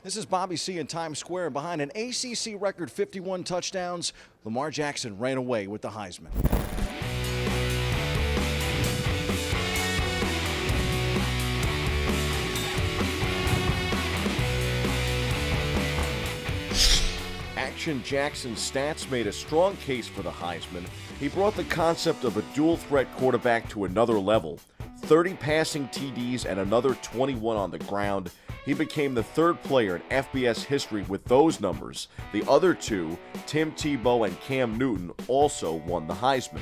This is Bobby C. in Times Square. Behind an ACC record 51 touchdowns, Lamar Jackson ran away with the Heisman. Action Jackson's stats made a strong case for the Heisman. He brought the concept of a dual-threat quarterback to another level. 30 passing TDs and another 21 on the ground. He became the third player in FBS history with those numbers. The other two, Tim Tebow and Cam Newton, also won the Heisman.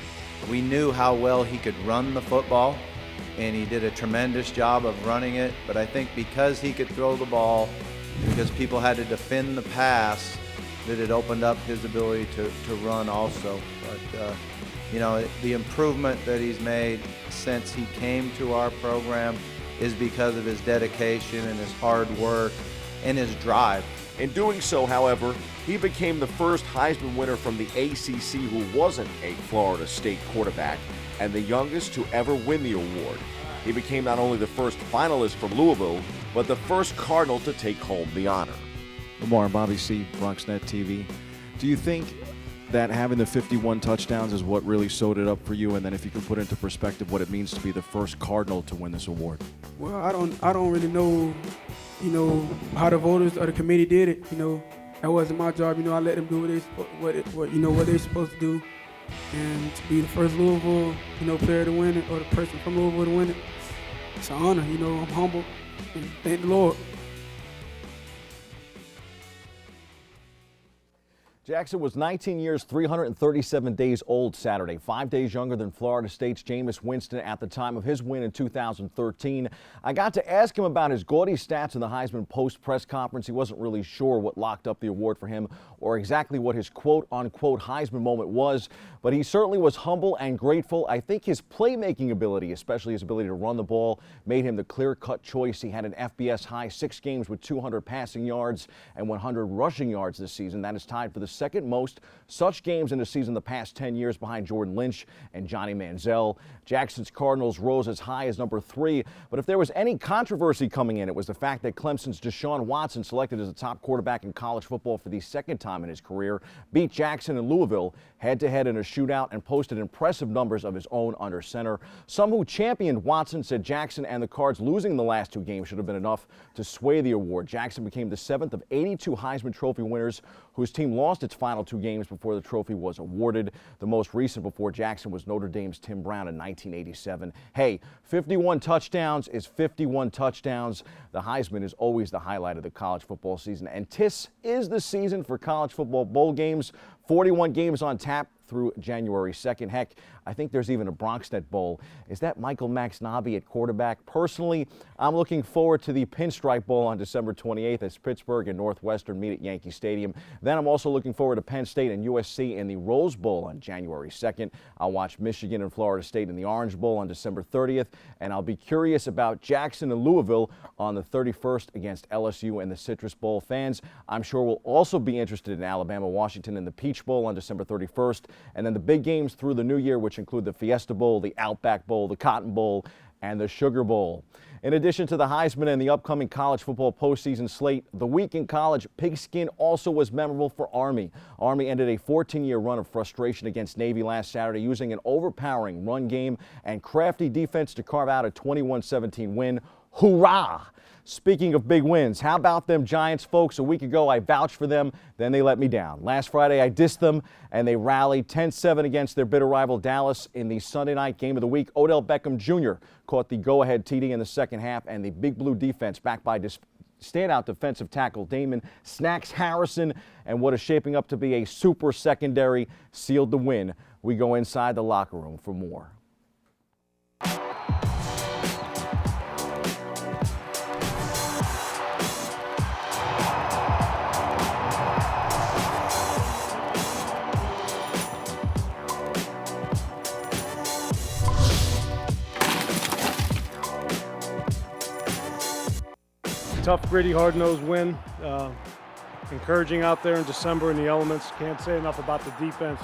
We knew how well he could run the football, and he did a tremendous job of running it. But I think because he could throw the ball, because people had to defend the pass, that it opened up his ability to run also. But, you know, the improvement that he's made since he came to our program is because of his dedication and his hard work and his drive. In doing so, however, he became the first Heisman winner from the ACC who wasn't a Florida State quarterback and the youngest to ever win the award. He became not only the first finalist from Louisville, but the first Cardinal to take home the honor. Lamar and Bobby C., BronxNet TV. Do you think that having the 51 touchdowns is what really sewed it up for you? And then if you could put into perspective what it means to be the first Cardinal to win this award. Well, I don't really know, how the voters or the committee did it. That wasn't my job. I let them do what they're supposed to do, and to be the first Louisville, player to win it, or the person from Louisville to win it. It's an honor. I'm humbled, and thank the Lord. Jackson was 19 years, 337 days old Saturday, 5 days younger than Florida State's Jameis Winston at the time of his win in 2013. I got to ask him about his gaudy stats in the Heisman post-press conference. He wasn't really sure what locked up the award for him or exactly what his quote-unquote Heisman moment was, but he certainly was humble and grateful. I think his playmaking ability, especially his ability to run the ball, made him the clear-cut choice. He had an FBS high 6 games with 200 passing yards and 100 rushing yards this season. That is tied for the second most such games in a season the past 10 years behind Jordan Lynch and Johnny Manziel. Jackson's Cardinals rose as high as number 3, but if there was any controversy coming in, it was the fact that Clemson's Deshaun Watson, selected as a top quarterback in college football for the second time in his career, beat Jackson in Louisville head-to-head in a shootout and posted impressive numbers of his own under center. Some who championed Watson said Jackson and the Cards losing the last 2 games should have been enough to sway the award. Jackson became the 7th of 82 Heisman Trophy winners whose team lost its final 2 games before the trophy was awarded. The most recent before Jackson was Notre Dame's Tim Brown in 1987. Hey, 51 touchdowns is 51 touchdowns. The Heisman is always the highlight of the college football season, and this is the season for college football bowl games. 41 games on tap through January 2nd. Heck, I think there's even a BronxNet Bowl. Is that Michael Max Nobby at quarterback? Personally, I'm looking forward to the Pinstripe Bowl on December 28th as Pittsburgh and Northwestern meet at Yankee Stadium. Then I'm also looking forward to Penn State and USC in the Rose Bowl on January 2nd. I'll watch Michigan and Florida State in the Orange Bowl on December 30th, and I'll be curious about Jackson and Louisville on the 31st against LSU in the Citrus Bowl. Fans, I'm sure will also be interested in Alabama-Washington in the Peach Bowl on December 31st, and then the big games through the new year, which include the Fiesta Bowl, the Outback Bowl, the Cotton Bowl, and the Sugar Bowl. In addition to the Heisman and the upcoming college football postseason slate, the week in college pigskin also was memorable for Army. Army ended a 14-year run of frustration against Navy last Saturday using an overpowering run game and crafty defense to carve out a 21-17 win. Hoorah! Speaking of big wins, how about them Giants folks? A week ago, I vouched for them, then they let me down. Last Friday, I dissed them, and they rallied 10-7 against their bitter rival Dallas in the Sunday night game of the week. Odell Beckham Jr. caught the go-ahead TD in the second half, and the Big Blue defense, backed by standout defensive tackle Damon Snacks Harrison, and what is shaping up to be a super secondary, sealed the win. We go inside the locker room for more. Tough, gritty, hard-nosed win. Encouraging out there in December in the elements. Can't say enough about the defense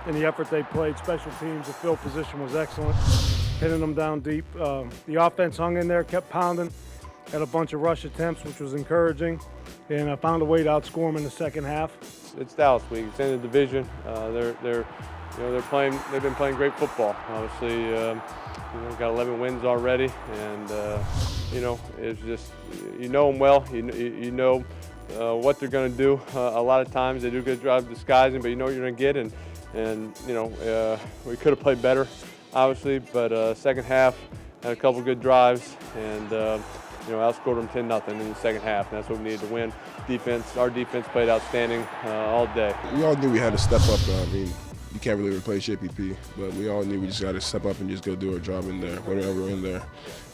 and the effort they played. Special teams, the field position was excellent, hitting them down deep. The offense hung in there, kept pounding. had a bunch of rush attempts, which was encouraging, and I found a way to outscore them in the second half. It's Dallas week. It's in the division. They've been playing great football. Obviously, got 11 wins already, and it's just you know them well. You know what they're going to do. A lot of times they do a good job disguising, but you know what you're going to get. And we could have played better, obviously, but second half had a couple good drives, and outscored them 10-0 in the second half, and that's what we needed to win. Our defense played outstanding all day. We all knew we had to step up. You can't really replace JPP, but we all knew we just got to step up and just go do our job in there, whatever we're in there,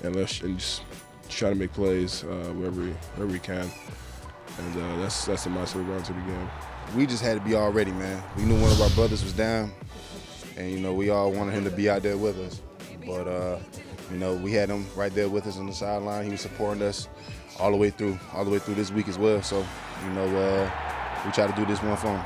and just try to make plays wherever we can. And that's the mindset we're going to the game. We just had to be all ready, man. We knew one of our brothers was down, and we all wanted him to be out there with us. But we had him right there with us on the sideline. He was supporting us all the way through this week as well. So we try to do this one for him.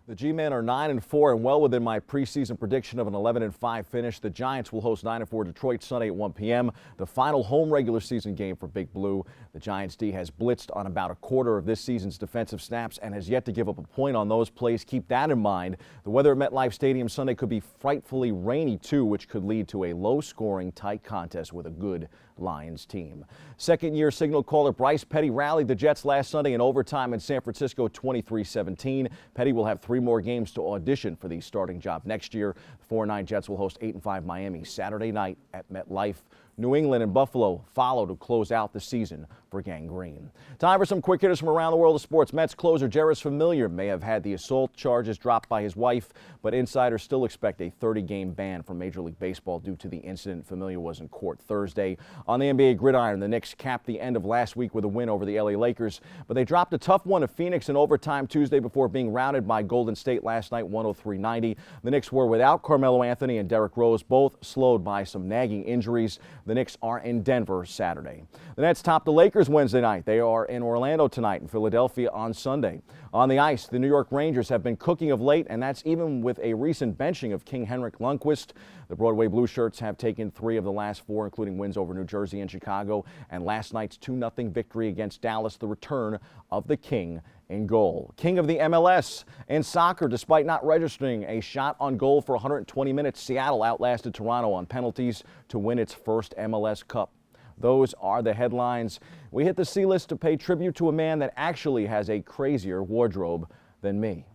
The G-Men are 9-4 and well within my preseason prediction of an 11-5 finish. The Giants will host 9-4 Detroit Sunday at 1 p.m. The final home regular season game for Big Blue. The Giants D has blitzed on about a quarter of this season's defensive snaps and has yet to give up a point on those plays. Keep that in mind. The weather at MetLife Stadium Sunday could be frightfully rainy too, which could lead to a low-scoring, tight contest with a good Lions team. Second-year signal caller Bryce Petty rallied the Jets last Sunday in overtime in San Francisco 23-17. Petty will have 3 more games to audition for the starting job next year. The 4-9 Jets will host 8-5 Miami Saturday night at MetLife. New England and Buffalo follow to close out the season for Gang Green. Time for some quick hitters from around the world of sports. Mets closer Jeurys Familiar may have had the assault charges dropped by his wife, but insiders still expect a 30-game ban from Major League Baseball due to the incident. Familiar was in court Thursday. On the NBA gridiron, the Knicks capped the end of last week with a win over the LA Lakers, but they dropped a tough one to Phoenix in overtime Tuesday before being routed by Golden State last night 103-90. The Knicks were without Carmelo Anthony and Derrick Rose, both slowed by some nagging injuries. The Knicks are in Denver Saturday. The Nets top the Lakers Wednesday night. They are in Orlando tonight and Philadelphia on Sunday. On the ice, the New York Rangers have been cooking of late, and that's even with a recent benching of King Henrik Lundqvist. The Broadway Blue Shirts have taken 3 of the last 4, including wins over New Jersey and Chicago, and last night's 2-0 victory against Dallas, the return of the King in goal. King of the MLS. In soccer, despite not registering a shot on goal for 120 minutes, Seattle outlasted Toronto on penalties to win its first MLS Cup. Those are the headlines. We hit the C-list to pay tribute to a man that actually has a crazier wardrobe than me.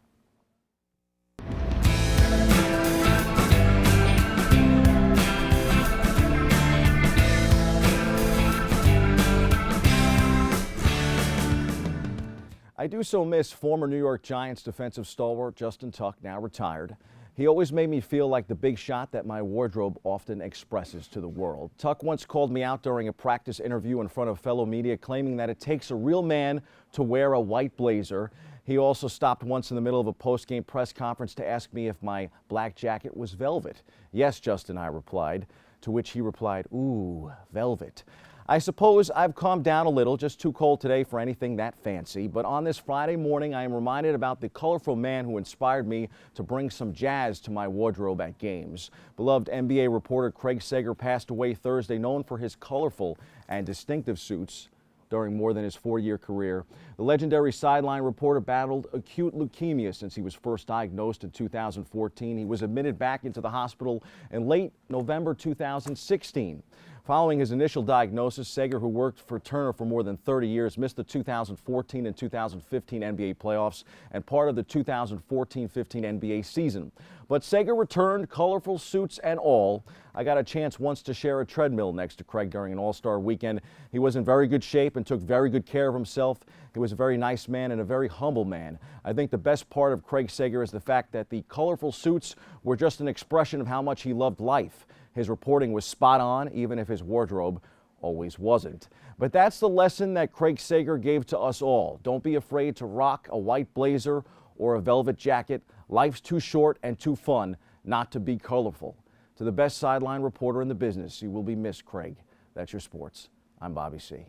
I do so miss former New York Giants defensive stalwart Justin Tuck, now retired. He always made me feel like the big shot that my wardrobe often expresses to the world. Tuck once called me out during a practice interview in front of fellow media, claiming that it takes a real man to wear a white blazer. He also stopped once in the middle of a post-game press conference to ask me if my black jacket was velvet. Yes, Justin, I replied, to which he replied, ooh, velvet. I suppose I've calmed down a little, just too cold today for anything that fancy. But on this Friday morning, I am reminded about the colorful man who inspired me to bring some jazz to my wardrobe at games. Beloved NBA reporter Craig Sager passed away Thursday, known for his colorful and distinctive suits during more than his 4-year career. The legendary sideline reporter battled acute leukemia since he was first diagnosed in 2014. He was admitted back into the hospital in late November 2016. Following his initial diagnosis, Sager, who worked for Turner for more than 30 years, missed the 2014 and 2015 NBA playoffs and part of the 2014-15 NBA season. But Sager returned, colorful suits and all. I got a chance once to share a treadmill next to Craig during an All-Star weekend. He was in very good shape and took very good care of himself. He was a very nice man and a very humble man. I think the best part of Craig Sager is the fact that the colorful suits were just an expression of how much he loved life. His reporting was spot on, even if his wardrobe always wasn't. But that's the lesson that Craig Sager gave to us all. Don't be afraid to rock a white blazer or a velvet jacket. Life's too short and too fun not to be colorful. To the best sideline reporter in the business, you will be missed, Craig. That's your sports. I'm Bobby C.